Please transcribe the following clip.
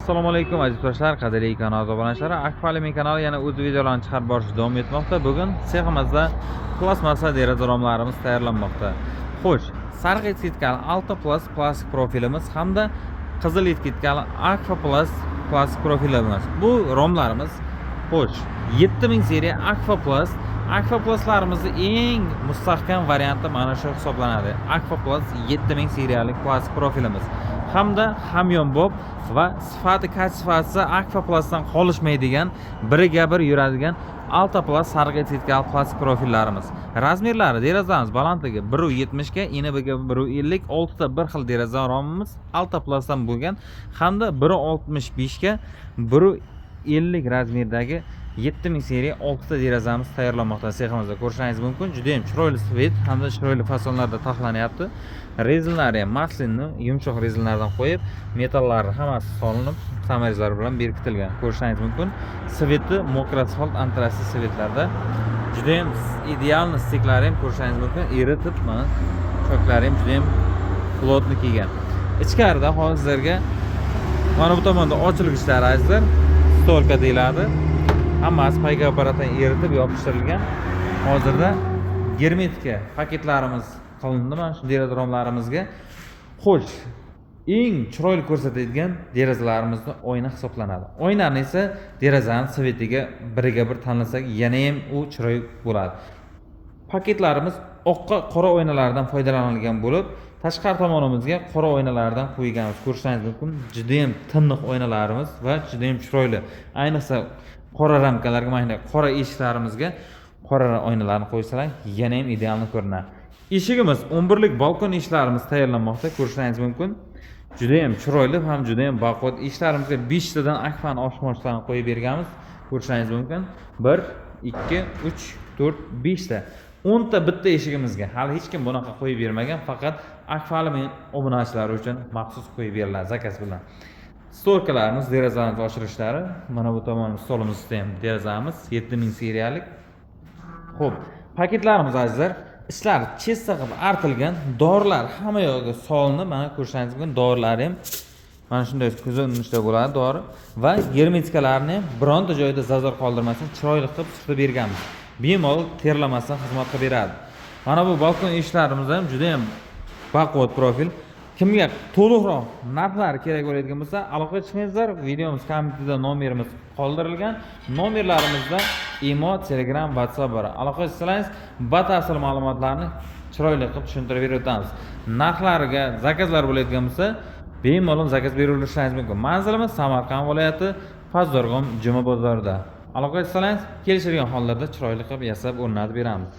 Assalomu alaykum aziz do'stlar, qadrli kanal obunachilari. Akfalimi kanali yana o'z videolarini chiqarib borishda davom etmoqda. Bugun seximizda plastmassa deraza romlarimiz tayyorlanmoqda. Xo'sh, sariq etkitkali Alta Plus plastik profilimiz hamda qizil etkitkali Aqua Plus plastik profilimiz. Bu romlarimiz xo'sh, 7000 seriya Aqua Plus. Aqua Plus'larimizni eng mustahkam varianti mana shu hisoblanadi. Aqua Plus 7000 seriyalik plastik profilimiz. Hamda hamyonbop va sifati kachifasi Aqua Plus'dan qolishmaydigan, biriga bir yuradigan Alta Plus sariq etkitkali plastik profillarimiz. Razmerlari derazamiz balandligi 1.70 ga, enibiga 1.50, oltita bir xil deraza romimiz Alta Plus'dan bo'lgan hamda 1.65 ga 1.50 razmerdagi 7000 seriya 6 ta derazamiz tayyorlanmoqda seximizda. Ko'rishingiz mumkin. Juda ham chiroyli svet hamda chiroyli fasonlarda taxlanyapti. Rezinlari ham maslinni yumshoq rezinlardan qo'yib, metallari hammasi solinib, samarizlar bilan berkitilgan. Ko'rishingiz mumkin. Sveti mokro asfalt antrasit svetlarda juda ham idealni stiklari ham ko'rishingiz mumkin. Eritib, mana choklari ham juda ham plotni kelgan. Ichkarida hozirga mana bu tomonda ochilgichlari azizlar, stolka deyiladi. Hammasi payga apparatdan eritib yopishtirilgan. Hozirda germetika paketlarimiz qilindi mana shu deraza romlarimizga. Xo'sh, eng chiroyli ko'rsatadigan derazalarimizni oyna hisoblanadi. Oynani esa derazaning svetiga biriga bir tanlasak, yana ham u chiroyli bo'ladi. Paketlarimiz oqqa qora oynalardan foydalanilgan bo'lib, tashqari tomonimizga qora oynalardan qo'yganmiz. Ko'rishingiz mumkin. Juda ham tiniq oynalarimiz va juda ham chiroyli. Ayniqsa qora ramkalarga, mana qora eshiklarimizga qora oynalarni qo'ysalar, yana ham ideal ko'rinadi. Eshigimiz 11 lik balkon eshiklarimiz tayyorlanmoqda, ko'rishingiz mumkin. Juda ham chiroyli ham juda ham baquvvat. Eshiklarimizga 5 tadan akfani oshmochlarni qo'yib berganmiz, ko'rishingiz mumkin. 1, 2, 3, 4, 5 ta. 10 ta bitta eshigimizga hali hech kim bunaqa qo'yib bermagan, faqat akfalimi obunachilar uchun maxsus qo'yib beriladi zakaz bilan. Stolkalarimiz, derazalarimiz ochilishlari, mana bu tomon stolimizda ham derazamiz 7000 seriyalik. Xo'p, paketlarimiz azizlar, ishlar chesta qilib artilgan, dorilar hamma yoqqa solinib, mana ko'rishingiz mumkin, dorilar ham mana shunday ko'rinishda bo'ladi dori va germetikalarni ham bironta joyda zazor qoldirmasdan chiroyli qilib siqib berganmiz. Bemalol terlamasdan xizmat qilib beradi. Mana bu balkon eshiklarimiz ham juda ham baquvvat profil. Kimga to'liqroq narxlari kerak bo'ladigan bo'lsa, aloqaga chiqingizlar. Videomiz kommentida nomerimiz qoldirilgan. Nomerlarimizda imo, Telegram, WhatsApp bor. Aloqa qilsangiz, batafsil ma'lumotlarni chiroyli qilib tushuntirib beramiz. Narxlariga zakazlar bo'ladigan bo'lsa, bemalol zakaz berilishingiz mumkin. Manzilimiz Samarqand viloyati, Fazdorg'om Juma bozorida. Aloqa qilsangiz, kelishilgan hollarda chiroyli qilib yasab o'rnatib beramiz.